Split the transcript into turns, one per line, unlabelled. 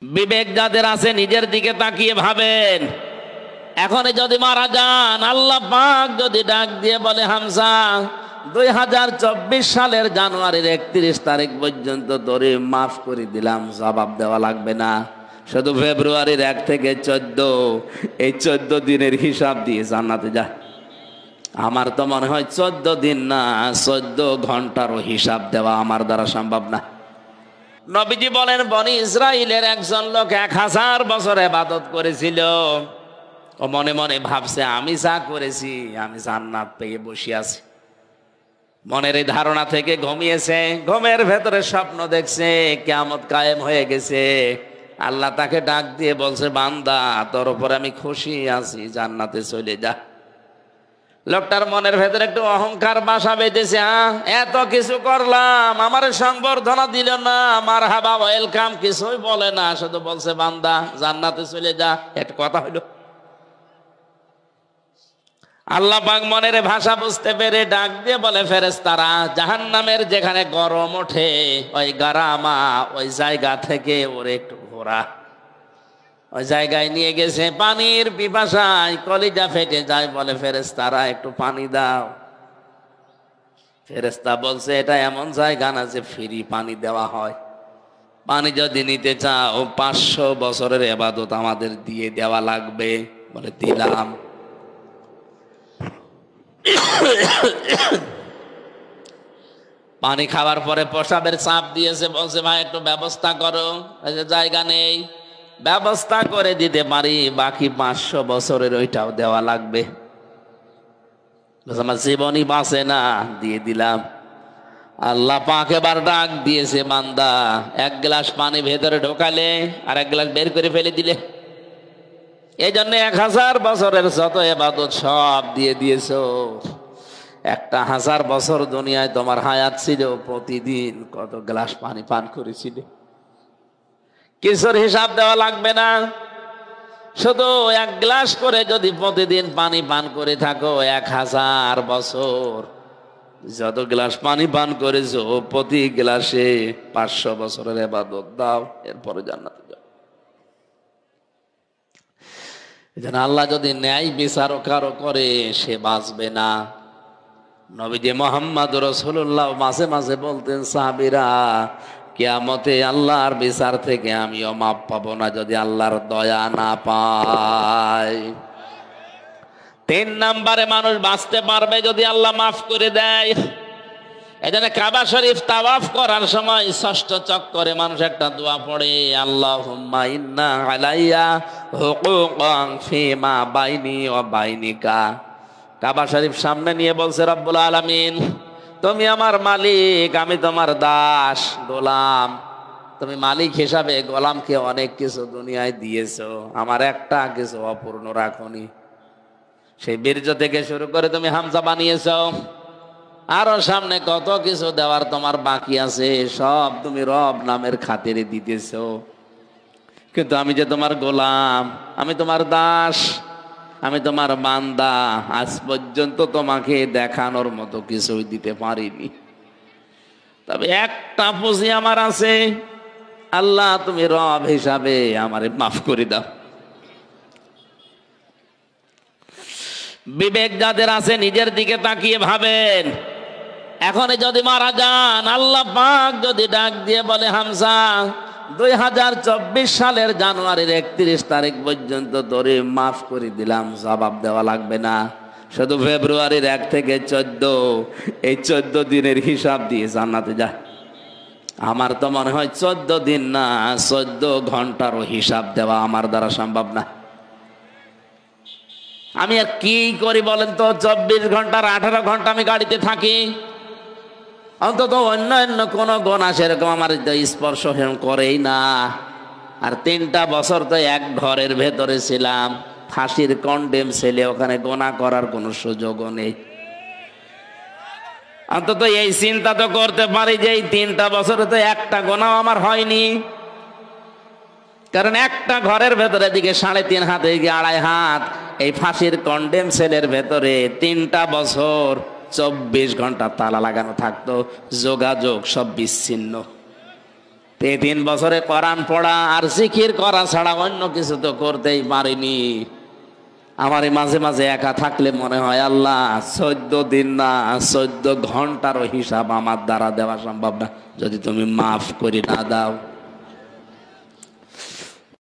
বিবেক যাদের আছে নিজের দিকে তাকিয়ে ভাবেন, এখন যদি মারা যান, আল্লাহ পাক যদি ডাক দিয়ে বলে হামজা 2024 সালের জানুয়ারির 31 তারিখ পর্যন্ত তোরে মাফ করে দিলাম, জবাব দেওয়া লাগবে না, শুধু ফেব্রুয়ারির 1 থেকে 14 এই 14 দিনের হিসাব দিয়ে জান্নাতে যা। আমার তো মনে হয় 14 দিন না 14 ঘন্টারও হিসাব দেওয়া আমার দ্বারা সম্ভব না। নবীজি বলেন, বনি ইসরাইলের একজন লোক 1000 বছর ইবাদত করেছিল। ও মনে মনে ভাবছে, আমি যা করেছি আমি জান্নাত পেয়ে বসে আছি। মনের এই ধারণা থেকে ঘুমিয়েছে, ঘুমের ভেতরে স্বপ্ন দেখছে কিয়ামত কায়েম হয়ে গেছে। আল্লাহ তাকে ডাক দিয়ে বলছে, বান্দা তোর উপর আমি খুশি আছি, জান্নাতে চলে যা। লোকটার মনের ভেতরে একটু অহংকার বাসা বেঁধেছে। এত কিছু করলাম, আমার সংবর্ধনা দিল না, আমার হাবা ওয়েলকাম কিছুই বলে না, শুধু বলছে বান্দা জান্নাতে চলে যা। একটা কথা হইলো। আল্লাহ পাক মনের ভাষা বুঝতে পেরে ডাক দিয়ে বলে, ফেরেশতারা জাহান্নামের যেখানে গরম ওঠে ওই গারামা, ওই জায়গা থেকে ওরে একটু ঘোরা। ওই জায়গায় নিয়ে গেছে, পানির পিপাসায় কলিজা ফেটে যায়, বলে ফেরেশতারা একটু পানি দাও। ফেরেশতা বলছে, এটা এমন জায়গা না যে ফ্রি পানি দেওয়া হয়, পানি যদি নিতে চাও 500 বছরের ইবাদত আমাদের দিয়ে দেওয়া লাগবে। বলে দিলাম। পানি খাওয়ার পরে প্রসাবের চাপ দিয়েছে, বলছে ভাই একটু ব্যবস্থা করো। জায়গা নেই, ব্যবস্থা করে দিতে পারি, বাকি 500 বছরের ওইটাও দেওয়া লাগবে। আমার জীবনই বাঁচে না, দিয়ে দিলাম। আল্লাহ পাক এবার ডাক দিয়েছে, বান্দা 1 গ্লাস পানি ভেতরে ঢোকালে আর 1 গ্লাস বের করে ফেলে দিলে। এই জন্য 1000 বছরের যত ইবাদত সব দিয়ে দিয়েছো। 1000 বছর দুনিয়ায় তোমার হায়াত ছিল, প্রতিদিন কত গ্লাস পানি পান করেছিলে? কিছুর হিসাব দেওয়া লাগবে না, শুধু 1 গ্লাস করে যদি প্রতিদিন পানি পান করে থাকো, 1000 বছর যত গ্লাস পানি পান করেছো প্রতি গ্লাসে 500 বছরের ইবাদত দাও, এরপরে জান্নাতে যাও। এজন্য আল্লাহ যদি ন্যায় বিচার কারো করে সে বাঁচবে না। নবীজি মুহাম্মদ রাসূলুল্লাহ মাঝে মাঝে বলতেন, সাহাবীরা কিয়ামতে আল্লাহর বিচার থেকে আমিও মাপ পাবো না যদি আল্লাহর দয়া না পাই। 3 নম্বরে মানুষ বাঁচতে পারবে যদি আল্লাহ মাফ করে দেয়। এজন্য কাবা শরীফ তাওয়াফ করার সময় 6ষ্ঠ চক্করে মানুষ একটা দোয়া পড়ে, আল্লাহুম্মা ইন্না আলাইয়া হুকুকান ফিমা বাইনি ওয়া বাইনিকা। কাবা শরীফ সামনে নিয়ে বলছে, রব্বুল আলামিন তুমি আমার মালিক, আমি তোমার দাস গোলাম। তুমি মালিক হিসাবে গোলামকে অনেক কিছু দুনিয়ায় দিয়েছো, আমার একটা কিছু অপূর্ণ রাখনি। সেই বীর্য থেকে শুরু করে তুমি হামজা বানিয়েছো, আরো সামনে কত কিছু দেওয়ার তোমার বাকি আছে, সব তুমি রব নামের খাতিরে দিতেছো। কিন্তু আমি যে তোমার গোলাম, আমি তোমার দাস, আমি তোমার বান্দা, আজ পর্যন্ত তোমাকে দেখানোর মতো কিছুই দিতে পারিনি। তবে একটা পুঁজি আমার আছে, আল্লাহ তুমি রব হিসাবে আমারে মাফ করে দাও। বিবেক যাদের আছে নিজের দিকে তাকিয়ে ভাবেন, এখন যদি মারা যান, আল্লাহ পাক যদি ডাক দিয়ে বলে হামজা 2024 সালের জানুয়ারির 31 তারিখ পর্যন্ত তোরে মাফ করে দিলাম, জবাব দেওয়া লাগবে না, শুধু ফেব্রুয়ারির 1 থেকে 14 এই 14 দিনের হিসাব দিয়ে জান্নাতে যা। আমার তো মনে হয় 14 দিন না 14 ঘন্টারও হিসাব দেওয়া আমার দ্বারা সম্ভব না। আমি আর কি করি বলেন তো? 24 ঘন্টার 18 ঘন্টা আমি গাড়িতে থাকি, অন্তত অন্য কোনো গোনা সেরকম আমার স্পর্শ করেই না। আর 3টা বছর তো এক ঘরের ভেতরে ছিলাম, ফাঁসির কন্ডেম ছেলে, ওখানে গোনা করার কোনো সুযোগও নেই। অন্তত এই চিন্তা তো করতে পারি যে এই 3টা বছরে তো একটা গোনাও আমার হয়নি, কারণ একটা ঘরের ভেতরে দিকে 3.5 হাত, এদিকে 2.5 হাত, এই ফাঁসির কন্ডেম সেলের ভেতরে 3টা বছর 24 ঘন্টা তালা লাগানো থাকতো, যোগাযোগ সব বিচ্ছিন্ন। এই 3 বছরে কোরআন পড়া আর জিকির করা ছাড়া অন্য কিছু তো করতেই পারিনি। আমার এই মাঝে মাঝে একা থাকলে মনে হয় আল্লাহ 14 দিন না 14 ঘন্টারও হিসাব আমার দ্বারা দেওয়া সম্ভব না, যদি তুমি মাফ করে না দাও।